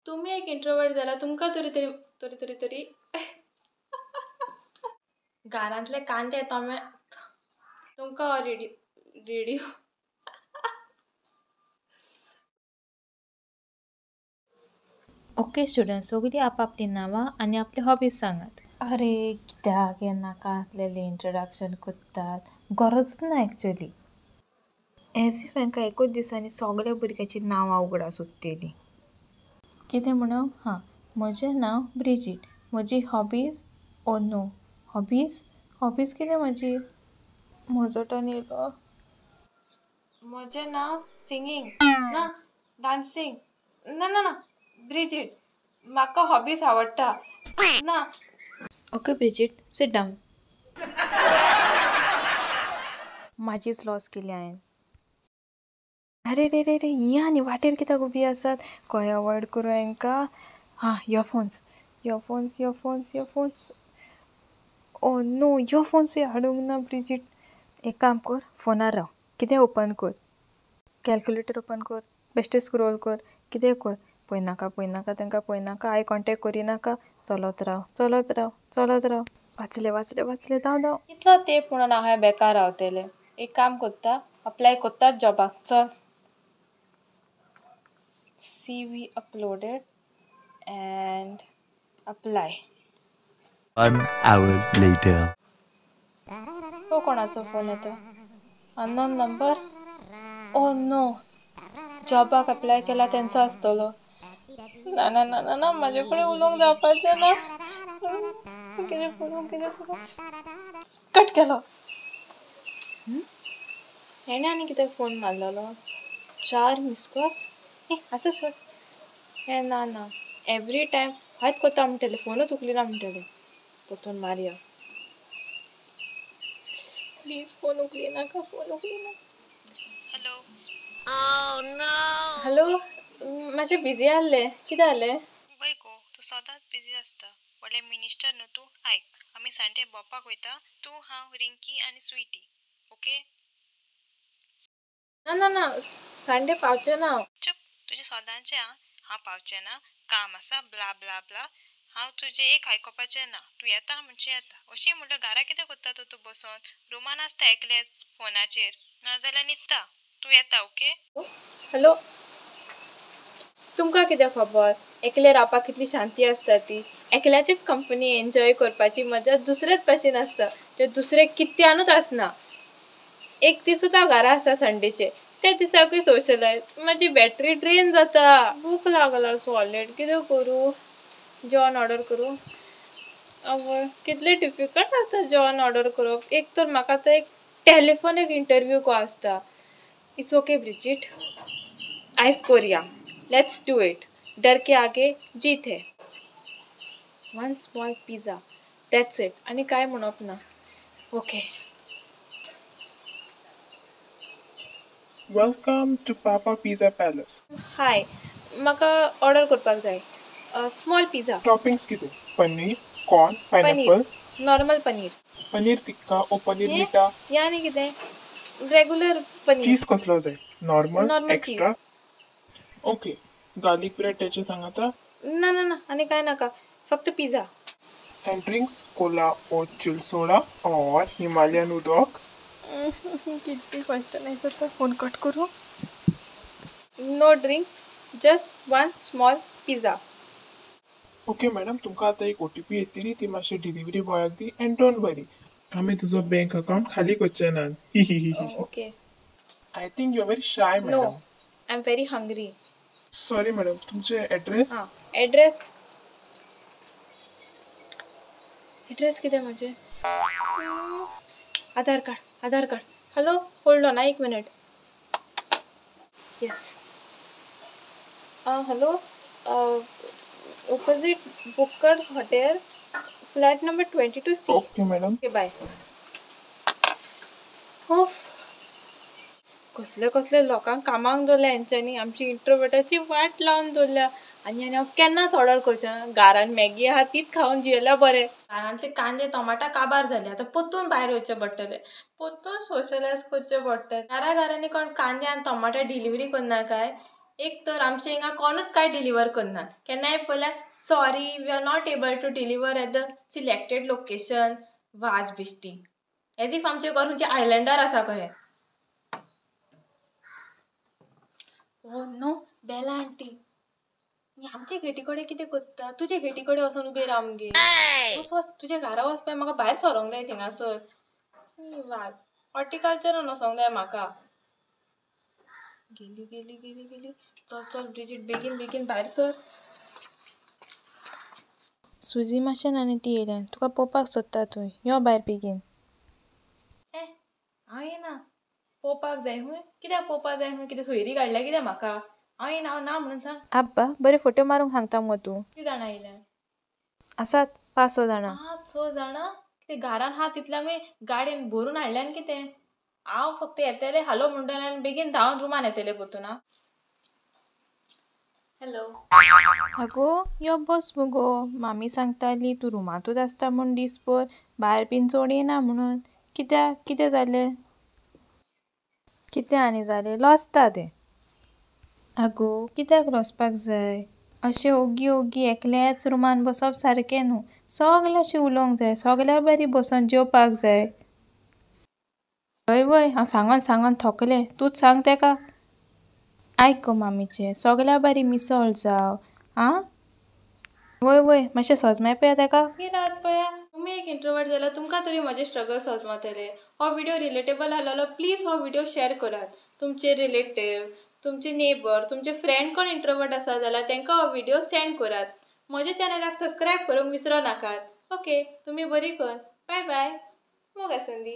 तुम्ही एक इंट्रोवर्ट जाला तुमकां तरी तरी तरी तरी तरी घरांतले कांदे टोमॅ तुमकां रेडिओ रेडिओ ओके स्टुडंट सगळीं आपापली नांवां आनी आपली हॉबीज सांगात. अरे कित्याक हें नाका आसलेलें इंट्रोडक्शन कोत्तात गरजूच ना एक्चुली. एज इफ हांकां एकूच दिसांनी सगळ्या भुरग्यांची नांवां उगडां सुटलेलीं. कितें म्हणो हां म्हजें नांव ब्रिजीट. म्हजी हॉबीज ओ नो हॉबीज कितें म्हजी म्हजो टर्न येयलो. म्हजें नांव सिंगींग ना डान्सिंग ना ना ना ब्रिजीट म्हाका हॉबीज आवडटा ना. Okay Bridget sit down. म्हाजीच लॉस केली हांवें. अरे रे रे रे ही आनी वाटेर कित्याक उबी आसात खंय अवॉयड करूं हांकां. हां इयरफोन्स ओ नो इयरफोन्सूय हाडूंक ना ब्रिजीट. एक काम कर फोनार राव कितें ओपन कर कॅल्क्युलेटर ओपन कर बेश्टें स्क्रोल कर कितें कर पळयनाका तांकां पळयनाका आय कॉन्टेक्ट करिनाका चलत राव वाचलें धांव. कितलो तेंप म्हणून हांव हें बेकार रावतलें. एक काम कोत्ता अप्लाय कोत्ताच जॉबाक चल. CV uploaded and apply. 1 hour later. तो कोणाचो फोन येता अननोन नंबर. ओ नो जॉबाक अप्लाय केला तेंचो आसतलो. ना ना ना ना ना म्हाजे कडेन उलोवंक जावपाचें ना. कितें करूं कट केलो. हेणें आनी कित्याक फोन मारलेलो 4 मिस कॉल्स आसा सोड. हें ना एवरी टायम हायत कोत्ता म्हणटलें फोनूच उखलिना म्हणटलें पोतून मारया प्लीज फोन उखलिनाका. हॅलो मातशें बिजी आसलें कितें जालें. वय गो तूं सदांच बिजी आसता व्हडलें मिनिस्टर न्हू तूं. आयक आमी संडे भोंवपाक वयता तूं हांव रिंकी आनी स्विटी ओके. ना ना संडे पावचें ना हांव. चुप तुजें सदांचें हांव पावचें ना काम आसा ब्ला ब्ला ब्ला. हांव तुजें एक आयकोपाचें ना तूं येता म्हणचें येता. अशी म्हणल्यार घरा कितें कोत्ता तूं बसून रुमान आसता एकलेंच फोनाचेर नाजाल्यार न्हिदता. तूं येता ओके. हॅलो तुमकां कितें खबर एकलें रावपाक कितली शांती आसता ती. एकल्याचीच कंपनी एन्जॉय करपाची मजा दुसरेच भशेन आसता जे दुसरे कित्यानूच आसना. एक दीस सुद्दां घरा आसा संडेचे त्या दिसाकूय सोशलायज म्हाजी बॅटरी ड्रेन जाता. भूक लागला सॉलिड कितें करूं. जेवण ऑर्डर करूं आवय कितलें डिफिकल्ट आसता जेवण ऑर्डर करप. एक तर म्हाका तो एक टॅलिफोनीक इंटरव्यू को आसता. इट्स ओके ब्रिजीट आयज कोरया लेट्स डू इट. डर के आगे जीत है. 1 स्मॉल पिझ्झा दॅट्स इट आनी कांय म्हणप ना. Okay Welcome to Papa Pizza Palace. Hi म्हाका ऑर्डर करपाक जाय स्मॉल पिझ्झा. टॉपिंग्स कितें paneer corn pineapple normal paneer. Paneer tikka ओ पनीर हें मिठा हें आनी कितें रेगुलर पनीर. चीज कसलो जाय normal normal extra. Okay garlic bread तेचे सांगाता. ना ना ना आनी कांय नाका फक्त पिझ्झा. एंड ड्रिंक्स कोला ओ चिल सोडा और हिमालयन उदक. कितली क्वेश्चनायज जाता फोन कट करूं. No drinks just 1 small pizza. Okay madam तुमकां आतां एक OTP येतली ती मातशी डिलिव्हरी बॉयाक दी एंड डोंट वरी आमी तुजो बँक अकाउंट खाली करचे ना. Okay I think you are very shy no madam. I am very hungry. Sorry madam तुमचे एड्रेस. हां एड्रेस कितें म्हजें Aadhaar card. Hello hold on एक minute. Yes hello opposite Bukkad hotel flat number 22C. Okay madam. Okay bye. हो कसले लोकांक कामाक दवरल्या हेंच्यांनी आमची इंट्रोवर्टाची वाट लावन दवरल्या. आनी हांव केन्नाच ऑर्डर करचें ना. घरान मॅगी आहा तीच खावन जियेल्या बरें. घरांतले कांदे टोमाटा काबार जाले आतां परतून भायर वयचें पडटलें परतून सोशलायज करचें पडटलें. घरांनी कोण कांदे आनी टोमाटा डिलिव्हरी करना काय एक तर आमच्या हिंगा कोणूच काय डिलिव्हर करनात. केन्नाय पळयल्यार sorry we are not able to deliver at the selected location. वाज बिश्टी. एज इफ आमचें घर खंयचें आयलंडार आसा कशें. Oh no, Bela aunty. आमचे गेटी कडेन कितें करता? तुजे गेटी कडेन वचून उबे राव मगे. वच तुज्या घरा वचपाक म्हाका भायर सरोंक जाय थिंगासर. वाज हॉर्टिकल्चरान वचोंक जाय म्हाका. गेली गेली गेली गेली. चल चल ब्रिजीट बेगीन बेगीन भायर सर. सुजी मातशें आनी ती येयल्यान तुका पळोवपाक सोदता थंय. यो भायर बेगीन. हांव येना. पळोवपाक जाय हूंय. कित्याक पळोवपाक जाय हूंय? कितें सोयरी काडल्या कित्याक म्हाका? हांव येना, हांव ना म्हणून सांग. आब्बा बरे फोटो मारूंक सांगता मगो तूं. किती जाणां येयल्या? आसात 5-6 जाणां. 5-6 जाणां? कितें घरान हा तितल्या गाडयेन भरून हाडल्यान कितें? हांव फक्त येतलें हालो म्हणटलें आनी बेगीन धांवन रुमान येतलें परतून हां. हॅलो. आगो यो बस मुगो. मामी सांगताली तूं रुमांतूच आसता म्हूण दिसभर भायर बीन चड येना म्हणून. कित्याक कितें जालें? कितें आनी जालें? लजता तें. आगो कित्याक लजपाक जाय? अशें ओगी ओगी एकल्याच रुमान बसप सारकें न्हू. सगल्याशी उलोवंक जाय. सगल्या बरी बसून जेवपाक जाय. वय वय हांव सांगोन सांगोन थकलें. तूंच सांग तेका. आयक गो मामीचें. सगल्या बरी मिसळ जावं आं. वय वय मातशें सोजमाय पया तेका. रात पया. तुमी एक इंट्रोवर्ट जाल्यार तुमकां तरी म्हजे स्ट्रगल सोजमतले. हो व्हिडिओ रिलेटेबल आसलेलो प्लीज हो व्हिडिओ शेअर करात. तुमचे रिलेटिव्ह, तुमचे नेबर, तुमचे फ्रेंड कोण इंट्रोवर्ट आसा जाल्यार तांकां हो व्हिडिओ सेंड करात. म्हज्या चॅनलाक सबस्क्रायब करूंक विसरो नाकात. ओके, तुमी बरी कर. Bye bye. मोग आसुंदी.